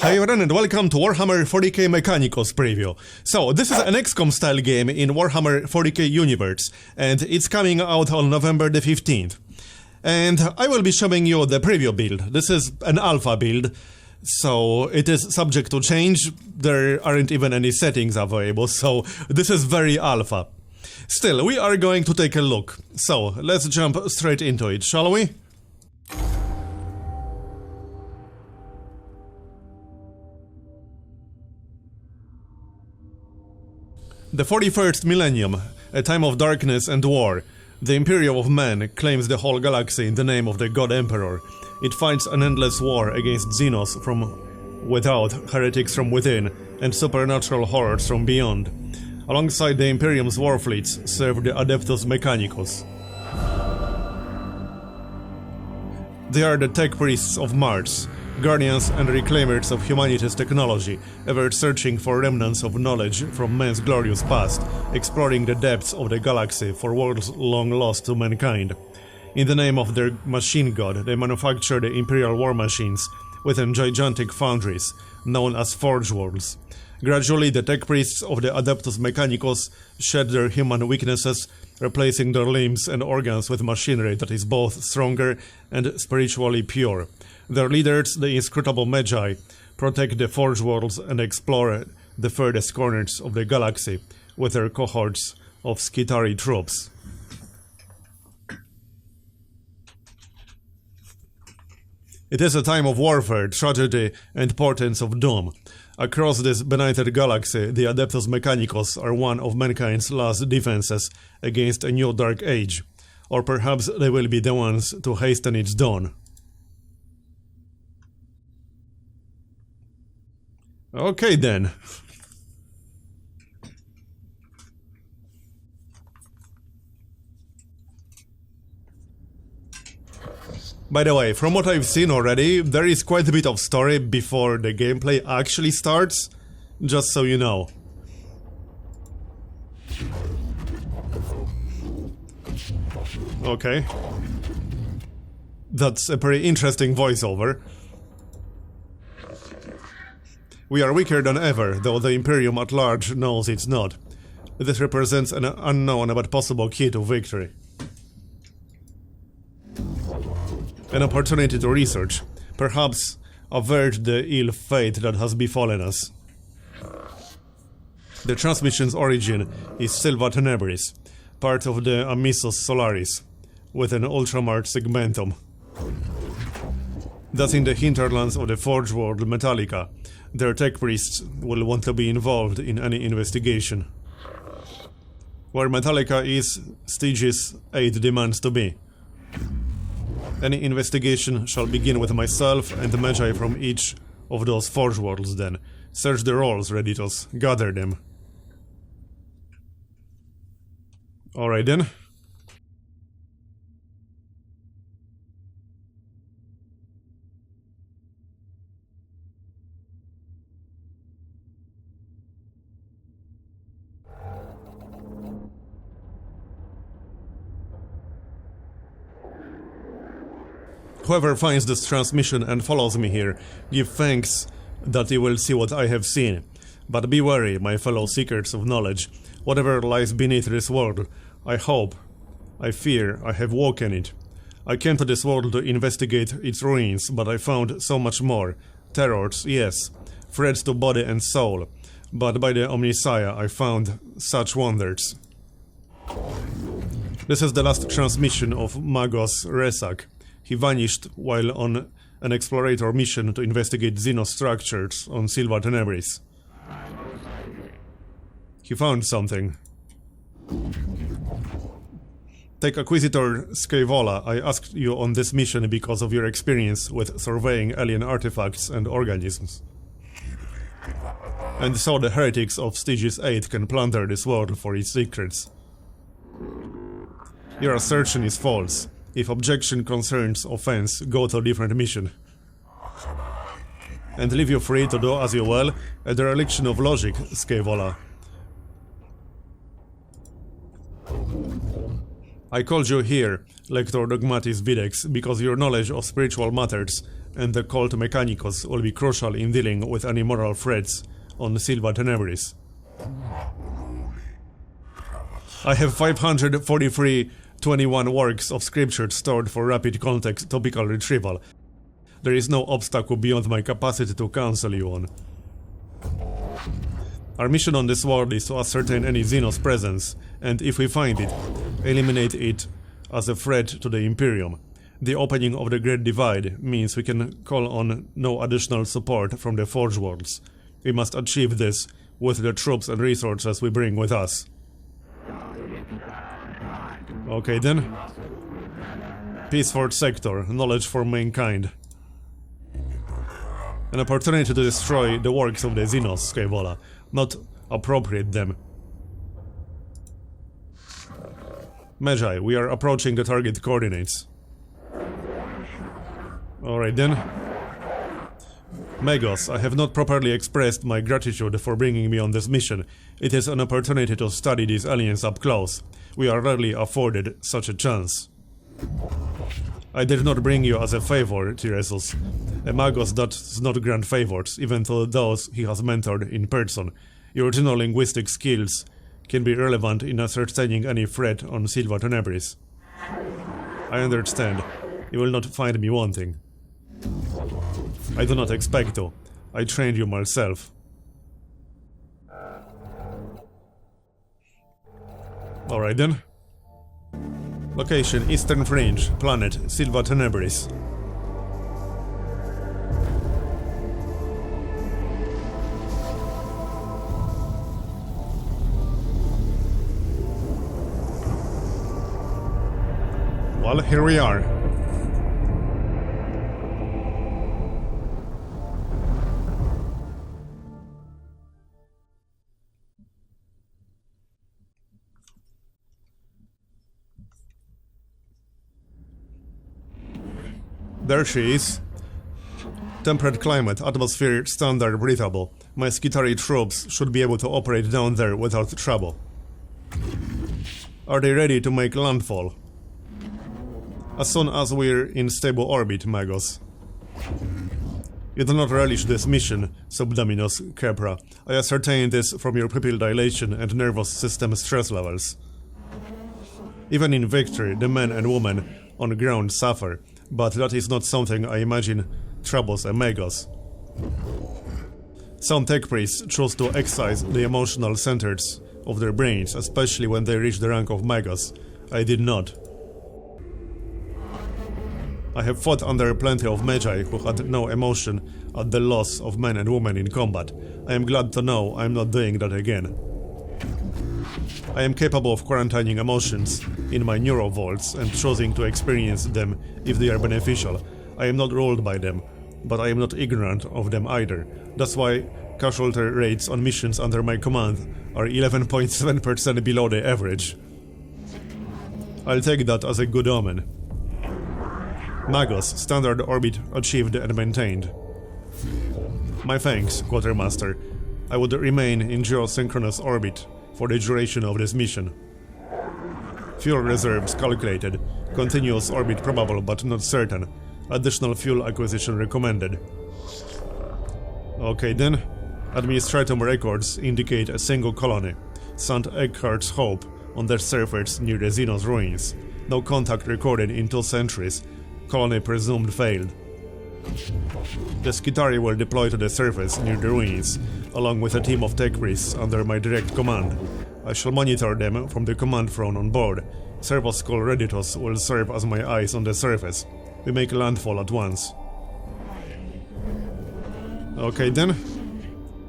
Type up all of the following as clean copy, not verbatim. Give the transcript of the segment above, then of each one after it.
Hi everyone and welcome to Warhammer 40k Mechanicus preview. So, this is an XCOM style game in Warhammer 40k universe, and it's coming out on November the 15th. And I will be showing you the preview build. This is an alpha build, so it is subject to change. There aren't even any settings available, so this is very alpha. Still, we are going to take a look. So, let's jump straight into it, shall we? The 41st millennium, a time of darkness and war. The Imperium of Man claims the whole galaxy in the name of the God Emperor. It fights an endless war against xenos from without, heretics from within, and supernatural horrors from beyond. Alongside the Imperium's war fleets serve the Adeptus Mechanicus. They are the tech priests of Mars, guardians and reclaimers of humanity's technology, ever searching for remnants of knowledge from man's glorious past, exploring the depths of the galaxy for worlds long lost to mankind. In the name of their machine god, they manufacture the Imperial war machines within gigantic foundries, known as Forge Worlds. Gradually, the tech priests of the Adeptus Mechanicus shed their human weaknesses, replacing their limbs and organs with machinery that is both stronger and spiritually pure. Their leaders, the inscrutable Magi, protect the Forge Worlds and explore the furthest corners of the galaxy with their cohorts of Skitari troops. It is a time of warfare, tragedy, and portents of doom. Across this benighted galaxy, the Adeptus Mechanicus are one of mankind's last defenses against a new dark age. Or perhaps they will be the ones to hasten its dawn. Okay then. By the way, from what I've seen already, there is quite a bit of story before the gameplay actually starts, just so you know. Okay. That's a pretty interesting voiceover. We are weaker than ever, though the Imperium at large knows it's not. This represents an unknown but possible key to victory. An opportunity to research, perhaps avert the ill fate that has befallen us. The transmission's origin is Silva Tenebris, part of the Amissus Solaris, with an ultramar segmentum. Thus in the hinterlands of the Forge World Metallica, their tech priests will want to be involved in any investigation. Where Metallica is, Stygius 8 demands to be. Any investigation shall begin with myself and the Magi from each of those Forge Worlds then. Search the rolls, Redditos. Gather them. Alright then. Whoever finds this transmission and follows me here, give thanks that you will see what I have seen. But be wary, my fellow seekers of knowledge. Whatever lies beneath this world, I hope, I fear, I have woken it. I came to this world to investigate its ruins, but I found so much more. Terrors, yes, threats to body and soul. But by the Omnissiah I found such wonders. This is the last transmission of Magos Resak. He vanished while on an explorator mission to investigate xenos structures on Silva Tenebris. He found something. Take Acquisitor Scaevola. I asked you on this mission because of your experience with surveying alien artifacts and organisms. And so the heretics of Stygius 8 can plunder this world for its secrets. Your assertion is false. If objection concerns offense, go to a different mission. And leave you free to do as you will, a dereliction of logic, Scaevola. I called you here, Lector Dogmatis Videx, because your knowledge of spiritual matters and the cult Mechanicus will be crucial in dealing with any moral threats on Silva Tenebris. I have 543-21 works of scripture stored for rapid context topical retrieval. There is no obstacle beyond my capacity to counsel you on. Our mission on this world is to ascertain any xenos presence, and if we find it, eliminate it as a threat to the Imperium. The opening of the Great Divide means we can call on no additional support from the Forge Worlds. We must achieve this with the troops and resources we bring with us. Okay then. Peace for Sector, knowledge for mankind. An opportunity to destroy the works of the xenos, Skyvola, not appropriate them. Magi, we are approaching the target coordinates. Alright then. Magos, I have not properly expressed my gratitude for bringing me on this mission. It is an opportunity to study these aliens up close. We are rarely afforded such a chance. I did not bring you as a favor, Tiresus. A Magos does not grant favors, even to those he has mentored in person. Your xenolinguistic skills can be relevant in ascertaining any threat on Silva Tenebris. I understand. You will not find me wanting. I do not expect to. I trained you myself. Alright then. Location: Eastern Fringe. Planet: Silva Tenebris. Well, here we are. There she is. Temperate climate, atmosphere standard breathable. My Skitari troops should be able to operate down there without trouble. Are they ready to make landfall? As soon as we're in stable orbit, Magos. You do not relish this mission, Subdominus Kepra. I ascertain this from your pupil dilation and nervous system stress levels. Even in victory, the men and women on the ground suffer, but that is not something I imagine troubles a Magos. Some tech priests choose to excise the emotional centers of their brains, especially when they reach the rank of Magos. I did not. I have fought under plenty of Magi who had no emotion at the loss of men and women in combat. I am glad to know I am not doing that again. I am capable of quarantining emotions in my neurovaults and choosing to experience them if they are beneficial. I am not ruled by them, but I am not ignorant of them either. That's why casualty rates on missions under my command are 11.7% below the average. I'll take that as a good omen. Magos, standard orbit achieved and maintained. My thanks, Quartermaster. I would remain in geosynchronous orbit for the duration of this mission. Fuel reserves calculated. Continuous orbit probable but not certain. Additional fuel acquisition recommended. Okay then. Administratum records indicate a single colony. St. Eckhart's Hope on the surface near the Xenos ruins. No contact recorded in 2 centuries. Colony presumed failed. The Skitari will deploy to the surface near the ruins, along with a team of tech priests under my direct command. I shall monitor them from the command throne on board. Servoskull Reditus will serve as my eyes on the surface. We make landfall at once. Okay then.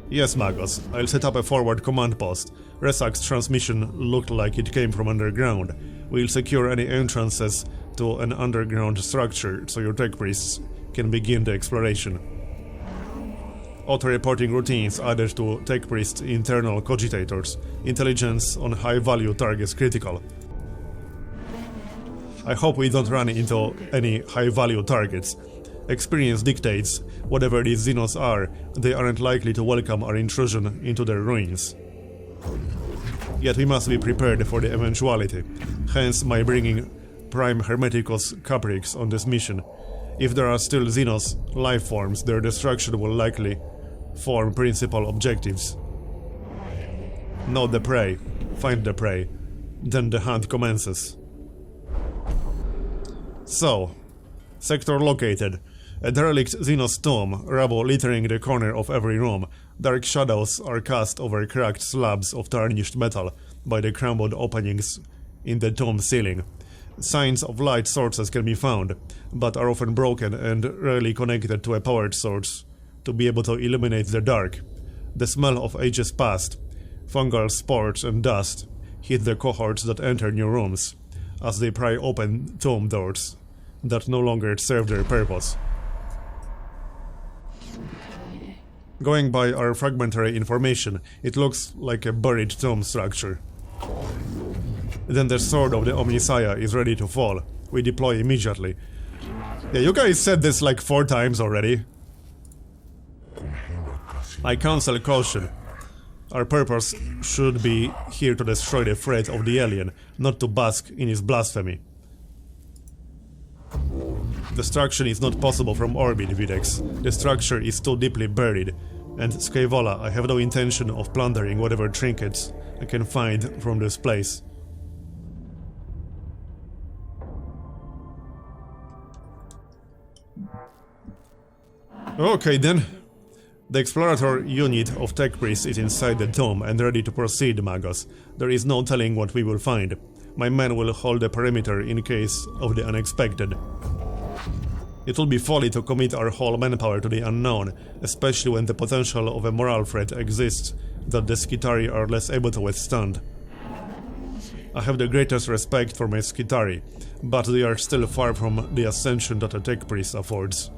Yes, Magos, I'll set up a forward command post. Resak's transmission looked like it came from underground. We'll secure any entrances to an underground structure so your tech priests can begin the exploration. Auto-reporting routines added to tech priests' internal cogitators. Intelligence on high-value targets critical. I hope we don't run into any high-value targets. Experience dictates, whatever these xenos are, they aren't likely to welcome our intrusion into their ruins. Yet we must be prepared for the eventuality, hence my bringing Prime Hermeticus Caprix on this mission. If there are still xenos life forms, their destruction will likely form principal objectives. Note the prey, find the prey, then the hunt commences. So, sector located. A derelict xenos tomb, rubble littering the corner of every room. Dark shadows are cast over cracked slabs of tarnished metal by the crumbled openings in the tomb ceiling. Signs of light sources can be found, but are often broken and rarely connected to a powered source to be able to illuminate the dark. The smell of ages past, fungal spores and dust, hit the cohorts that enter new rooms, as they pry open tomb doors that no longer serve their purpose. Going by our fragmentary information, it looks like a buried tomb structure. Then the sword of the Omnissiah is ready to fall. We deploy immediately. Yeah, you guys said this like 4 times already. I counsel caution. Our purpose should be here to destroy the threat of the alien, not to bask in his blasphemy. Destruction is not possible from orbit, Videx. The structure is too deeply buried. And Scaevola, I have no intention of plundering whatever trinkets I can find from this place. Okay then. The explorator unit of Tenebris is inside the tomb and ready to proceed, Magos. There is no telling what we will find. My men will hold the perimeter in case of the unexpected. It will be folly to commit our whole manpower to the unknown, especially when the potential of a moral threat exists that the Skitari are less able to withstand. I have the greatest respect for my Skitari, but they are still far from the ascension that a Tenebris affords.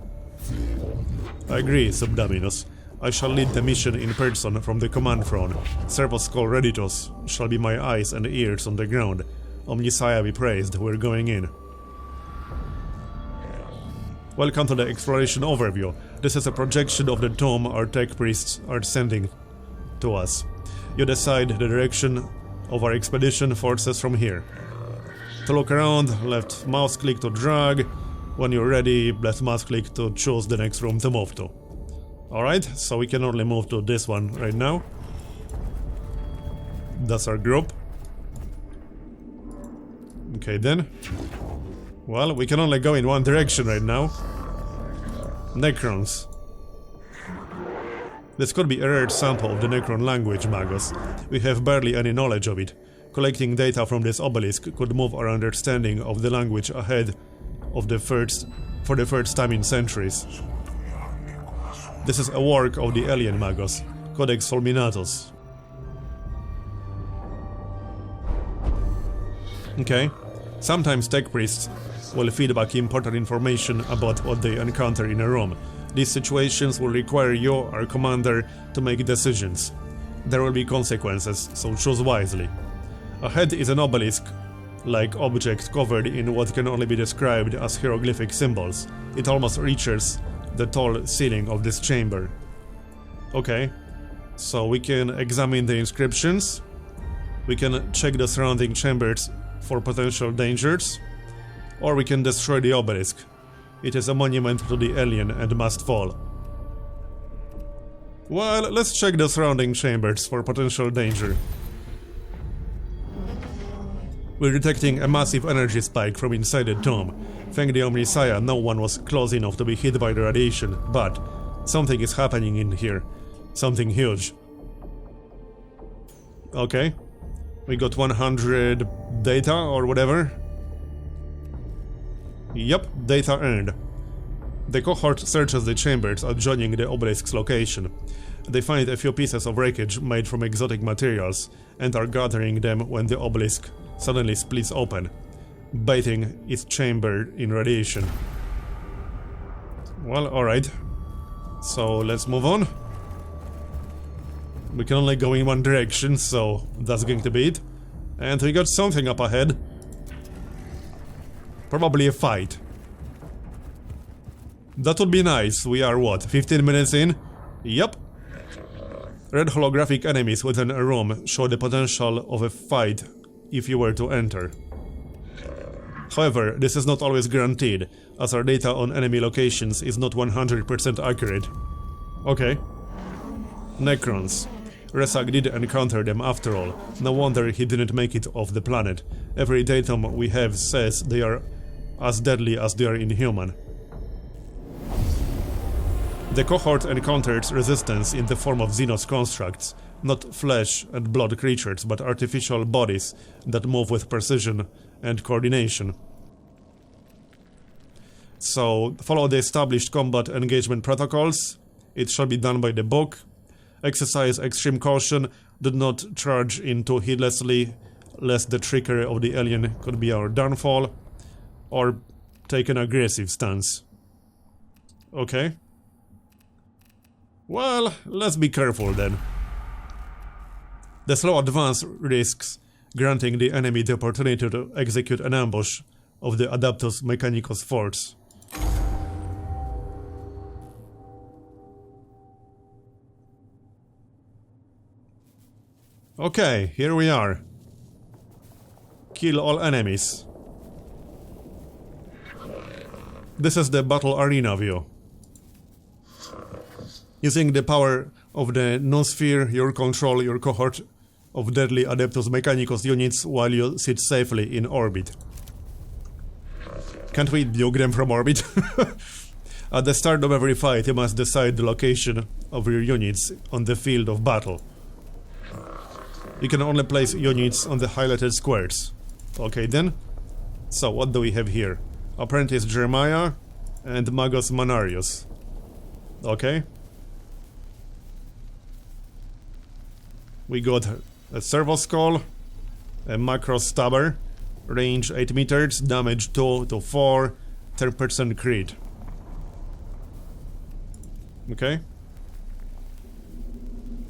I agree, Subdominus. I shall lead the mission in person from the command throne. Servus Reditus shall be my eyes and ears on the ground. Omnissiah be praised, we're going in. Welcome to the exploration overview. This is a projection of the tomb our tech priests are sending to us. You decide the direction of our expedition forces from here. To look around, left mouse click to drag. When you're ready, left mouse click to choose the next room to move to. Alright, so we can only move to this one right now. That's our group. Okay then. Well, we can only go in one direction right now. Necrons. This could be a rare sample of the Necron language, Magos. We have barely any knowledge of it. Collecting data from this obelisk could move our understanding of the language ahead of for the first time in centuries. This is a work of the alien Magos, Codex Fulminatus. Okay. Sometimes tech priests will feed back important information about what they encounter in a room. These situations will require you, our commander, to make decisions. There will be consequences, so choose wisely. Ahead is an obelisk-like object covered in what can only be described as hieroglyphic symbols. It almost reaches the tall ceiling of this chamber. Okay, so we can examine the inscriptions. We can check the surrounding chambers for potential dangers, or we can destroy the obelisk. It is a monument to the alien and must fall. Well, let's check the surrounding chambers for potential danger. We're detecting a massive energy spike from inside the tomb. Thank the Omnissiah, no one was close enough to be hit by the radiation, but something is happening in here. Something huge. Okay. We got 100 data or whatever. Yep, data earned. The cohort searches the chambers adjoining the obelisk's location. They find a few pieces of wreckage made from exotic materials and are gathering them when the obelisk suddenly splits open, bathing its chamber in radiation. Well, alright. So let's move on. We can only go in one direction, so that's going to be it. And we got something up ahead. Probably a fight. That would be nice. We are what, 15 minutes in? Yep. Red holographic enemies within a room show the potential of a fight if you were to enter. However, this is not always guaranteed, as our data on enemy locations is not 100% accurate. Okay. Necrons. Resak did encounter them after all. No wonder he didn't make it off the planet. Every datum we have says they are as deadly as they are inhuman. The cohort encountered resistance in the form of xenos constructs, not flesh and blood creatures, but artificial bodies that move with precision and coordination. So, follow the established combat engagement protocols. It shall be done by the book. Exercise extreme caution. Do not charge in too heedlessly, lest the trickery of the alien could be our downfall. Or take an aggressive stance. Okay. Well, let's be careful then. The slow advance risks granting the enemy the opportunity to execute an ambush of the Adeptus Mechanicus force. Okay, here we are. Kill all enemies. This is the battle arena view. Using the power of the Noosphere, you control your cohort of deadly Adeptus Mechanicus units while you sit safely in orbit. Can't we nuke them from orbit? At the start of every fight, you must decide the location of your units on the field of battle. You can only place units on the highlighted squares. Okay then. So, what do we have here? Apprentice Jeremiah and Magos Manarius. Okay. We got a servo skull, a macro stabber, range 8 meters, damage 2 to 4, 10% crit. Okay.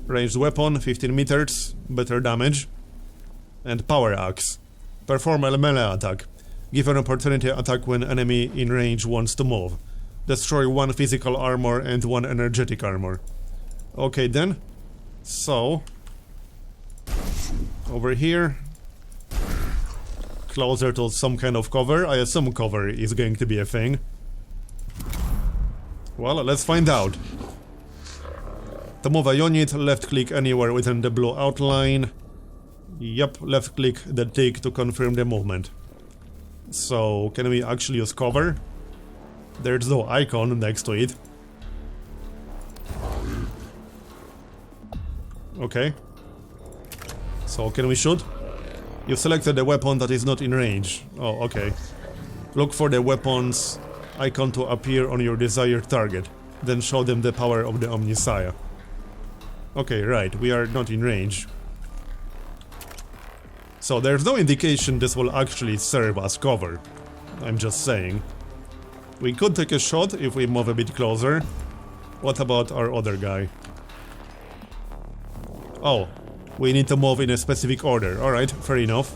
Ranged weapon, 15 meters, better damage. And power axe. Perform a melee attack. Give an opportunity attack when enemy in range wants to move. Destroy 1 physical armor and 1 energetic armor. Okay then. So... over here. Closer to some kind of cover. I assume cover is going to be a thing. Well, let's find out. To move a unit, left-click anywhere within the blue outline. Yep, left-click the tick to confirm the movement. So, can we actually use cover? There's no icon next to it. Okay. So, can we shoot? You selected a weapon that is not in range. Oh, okay. Look for the weapon's icon to appear on your desired target. Then show them the power of the Omnissiah. Okay, right, we are not in range. So there's no indication this will actually serve as cover. I'm just saying. We could take a shot if we move a bit closer. What about our other guy? Oh, we need to move in a specific order. Alright, fair enough.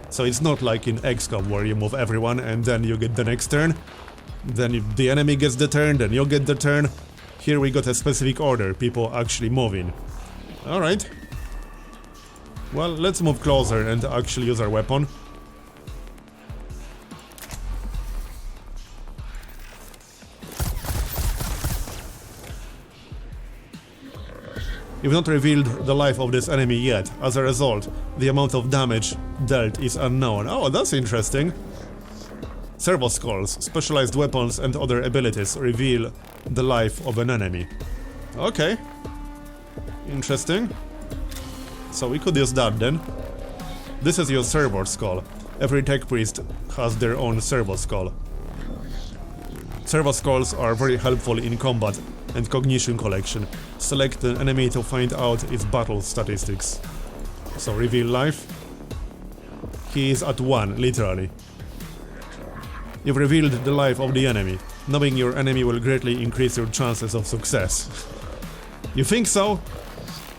So it's not like in XCOM where you move everyone and then you get the next turn. Then the enemy gets the turn, then you get the turn. Here we got a specific order, people actually moving. Alright. Well, let's move closer and actually use our weapon. You've not revealed the life of this enemy yet. As a result, the amount of damage dealt is unknown. Oh, that's interesting. Servo skulls, specialized weapons and other abilities reveal the life of an enemy. Okay. Interesting. So we could use that then. This is your servo skull. Every tech priest has their own servo skull. Servo skulls are very helpful in combat and cognition collection. Select an enemy to find out its battle statistics. So reveal life. He is at 1, literally. You've revealed the life of the enemy. Knowing your enemy will greatly increase your chances of success. You think so?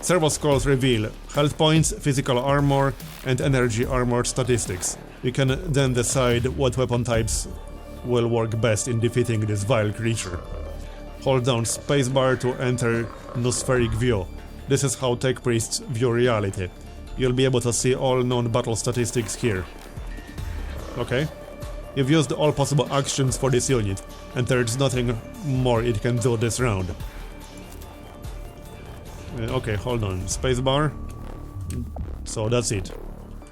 Servo skulls reveal health points, physical armor, and energy armor statistics. You can then decide what weapon types will work best in defeating this vile creature. Hold down spacebar to enter Noospheric view. This is how tech priests view reality. You'll be able to see all known battle statistics here. Okay. You've used all possible actions for this unit, and there's nothing more it can do this round. Okay, hold on. Spacebar. So that's it.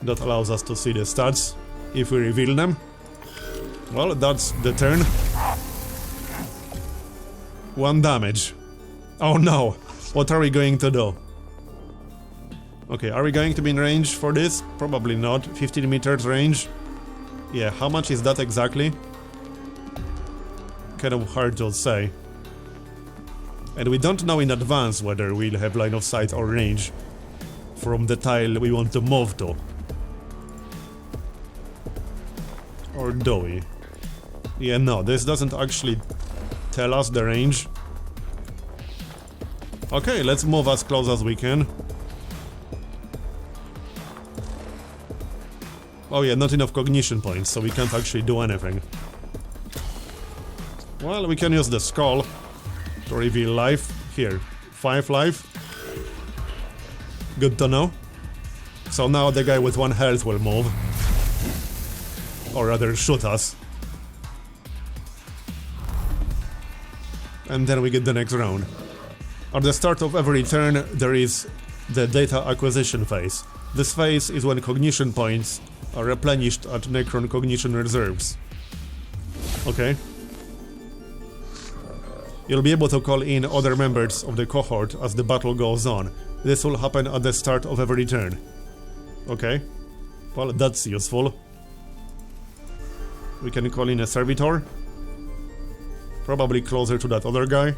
That allows us to see the stats, if we reveal them. Well, that's the turn. 1 damage. Oh no! What are we going to do? Okay, are we going to be in range for this? Probably not. 15 meters range. Yeah, how much is that exactly? Kind of hard to say. And we don't know in advance whether we'll have line of sight or range from the tile we want to move to. Or do we? Yeah, no, this doesn't actually tell us the range. Okay, let's move as close as we can. Oh yeah, not enough cognition points, so we can't actually do anything. Well, we can use the skull to reveal life. Here, 5 life. Good to know. So now the guy with 1 health will move. Or rather, shoot us. And then we get the next round. At the start of every turn, there is the data acquisition phase. This phase is when cognition points are replenished at Necron cognition reserves. Okay. You'll be able to call in other members of the cohort as the battle goes on. This will happen at the start of every turn. Okay. Well, that's useful. We can call in a servitor. Probably closer to that other guy.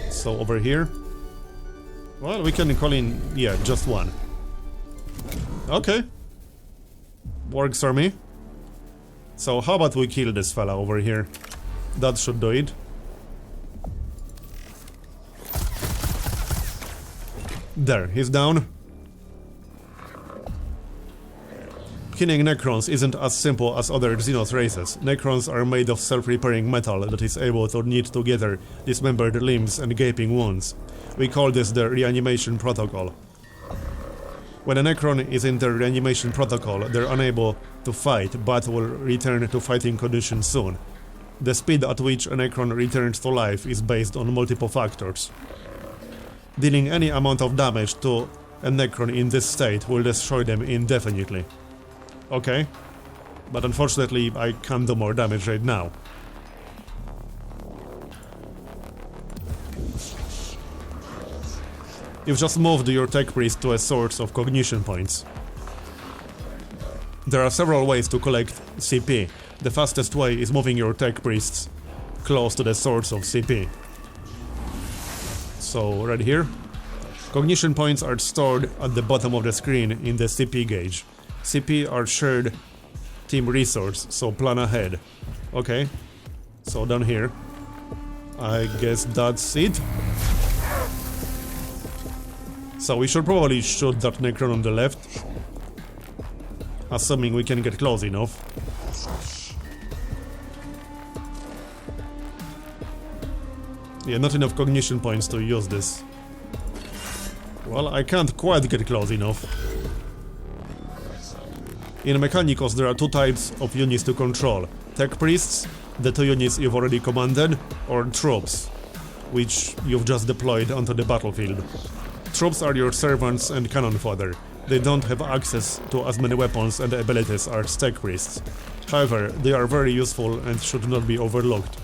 So over here. Well, we can call in, yeah, just 1. Okay. Works for me. So how about we kill this fella over here? That should do it. There, he's down. Killing Necrons isn't as simple as other xenos races. Necrons are made of self-repairing metal that is able to knit together dismembered limbs and gaping wounds. We call this the reanimation protocol. When a Necron is in the reanimation protocol, they're unable to fight, but will return to fighting condition soon. The speed at which a Necron returns to life is based on multiple factors. Dealing any amount of damage to a Necron in this state will destroy them indefinitely. Okay, but unfortunately I can't do more damage right now. You've just moved your tech priest to a source of cognition points. There are several ways to collect CP. The fastest way is moving your tech priests close to the source of CP. So, right here. Cognition points are stored at the bottom of the screen in the CP gauge. CP are shared team resource, so plan ahead. Okay, so down here. I guess that's it. So we should probably shoot that Necron on the left. Assuming we can get close enough. Yeah, not enough cognition points to use this. Well, I can't quite get close enough. In Mechanicus there are 2 types of units to control. Tech priests, the 2 units you've already commanded, or troops, which you've just deployed onto the battlefield. Troops are your servants and cannon fodder. They don't have access to as many weapons and abilities as tech priests. However, they are very useful and should not be overlooked.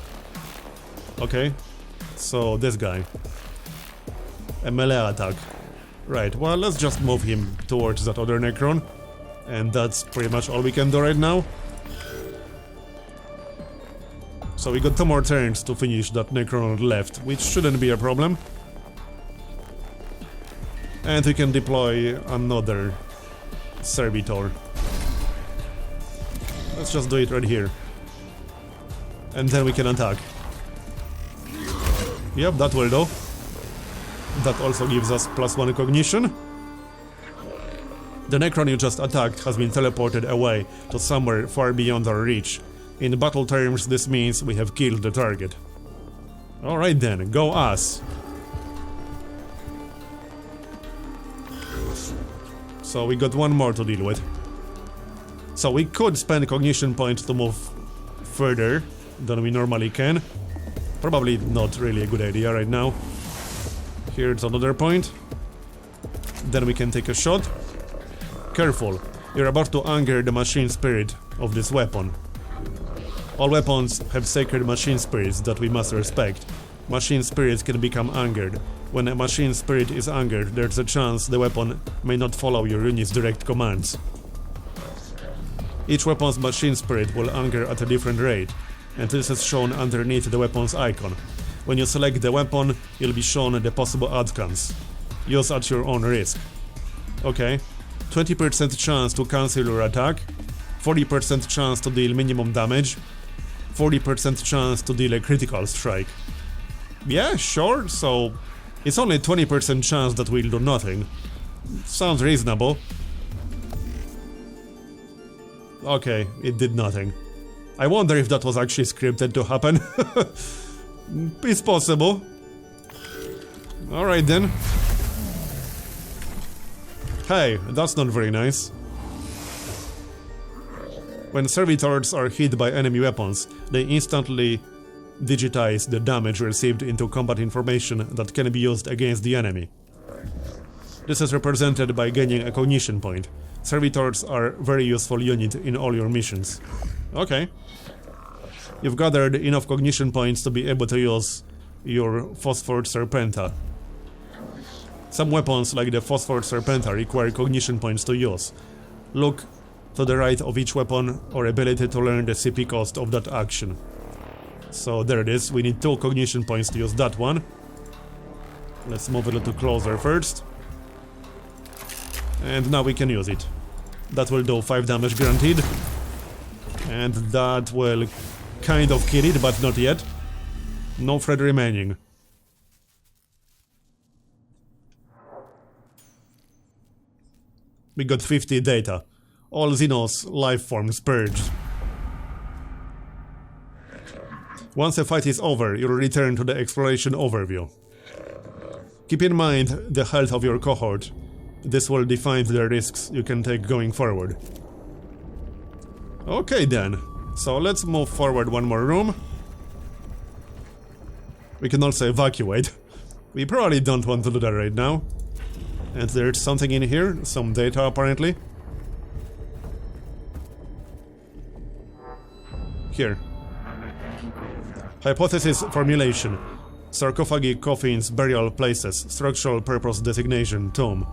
Okay, so this guy. A melee attack. Right, well, let's just move him towards that other Necron. And that's pretty much all we can do right now. So we got 2 more turns to finish that Necron on the left, which shouldn't be a problem. And we can deploy another servitor. Let's just do it right here. And then we can attack. Yep, that will do. That also gives us +1 cognition. The Necron you just attacked has been teleported away to somewhere far beyond our reach. In battle terms, this means we have killed the target. Alright then, go us! So we got one more to deal with. So we could spend cognition points to move further than we normally can. Probably not really a good idea right now. Here's another point. Then we can take a shot. Careful, you're about to anger the machine spirit of this weapon. All weapons have sacred machine spirits that we must respect. Machine spirits can become angered. When a machine spirit is angered, there's a chance the weapon may not follow your unit's direct commands. Each weapon's machine spirit will anger at a different rate, and this is shown underneath the weapon's icon. When you select the weapon, you'll be shown the possible outcomes. Use at your own risk. Okay, 20% chance to cancel your attack, 40% chance to deal minimum damage, 40% chance to deal a critical strike. Yeah, sure, so it's only 20% chance that we'll do nothing. Sounds reasonable. Okay, it did nothing. I wonder if that was actually scripted to happen. It's possible. Alright then. Hey, that's not very nice. When servitors are hit by enemy weapons, they instantly digitize the damage received into combat information that can be used against the enemy. This is represented by gaining a cognition point. Servitors are a very useful unit in all your missions. Okay. You've gathered enough cognition points to be able to use your Phosphor Serpenta. Some weapons, like the Phosphor Serpenta, require cognition points to use. Look to the right of each weapon or ability to learn the CP cost of that action. So there it is, we need 2 cognition points to use that one. Let's move a little closer first. And now we can use it. That will do 5 damage guaranteed. And that will kind of kill it, but not yet. No threat remaining. We got 50 data. All xenos life forms purged. Once the fight is over, you'll return to the exploration overview. Keep in mind the health of your cohort. This will define the risks you can take going forward. Okay then, so let's move forward one more room. We can also evacuate. We probably don't want to do that right now. And there's something in here, some data apparently. Here. Hypothesis formulation. Sarcophagi, coffins, burial places, structural purpose designation, tomb.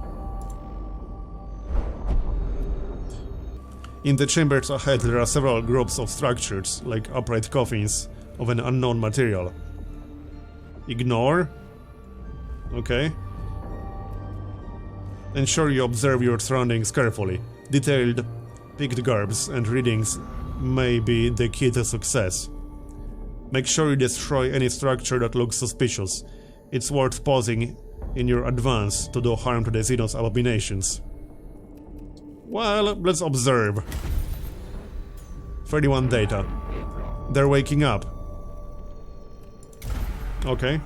In the chambers ahead there are several groups of structures, like upright coffins of an unknown material. Ignore. Okay. Ensure you observe your surroundings carefully. Detailed picked garbs and readings may be the key to success. Make sure you destroy any structure that looks suspicious. It's worth pausing in your advance to do harm to the xenos abominations. Well, let's observe. 31 data. They're waking up. Okay.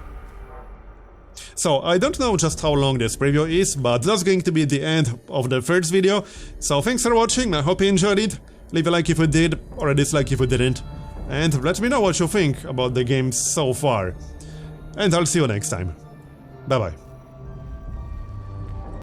So, I don't know just how long this preview is, but that's going to be the end of the first video. So, thanks for watching, I hope you enjoyed it. Leave a like if you did, or a dislike if you didn't. And let me know what you think about the game so far. And I'll see you next time. Bye bye.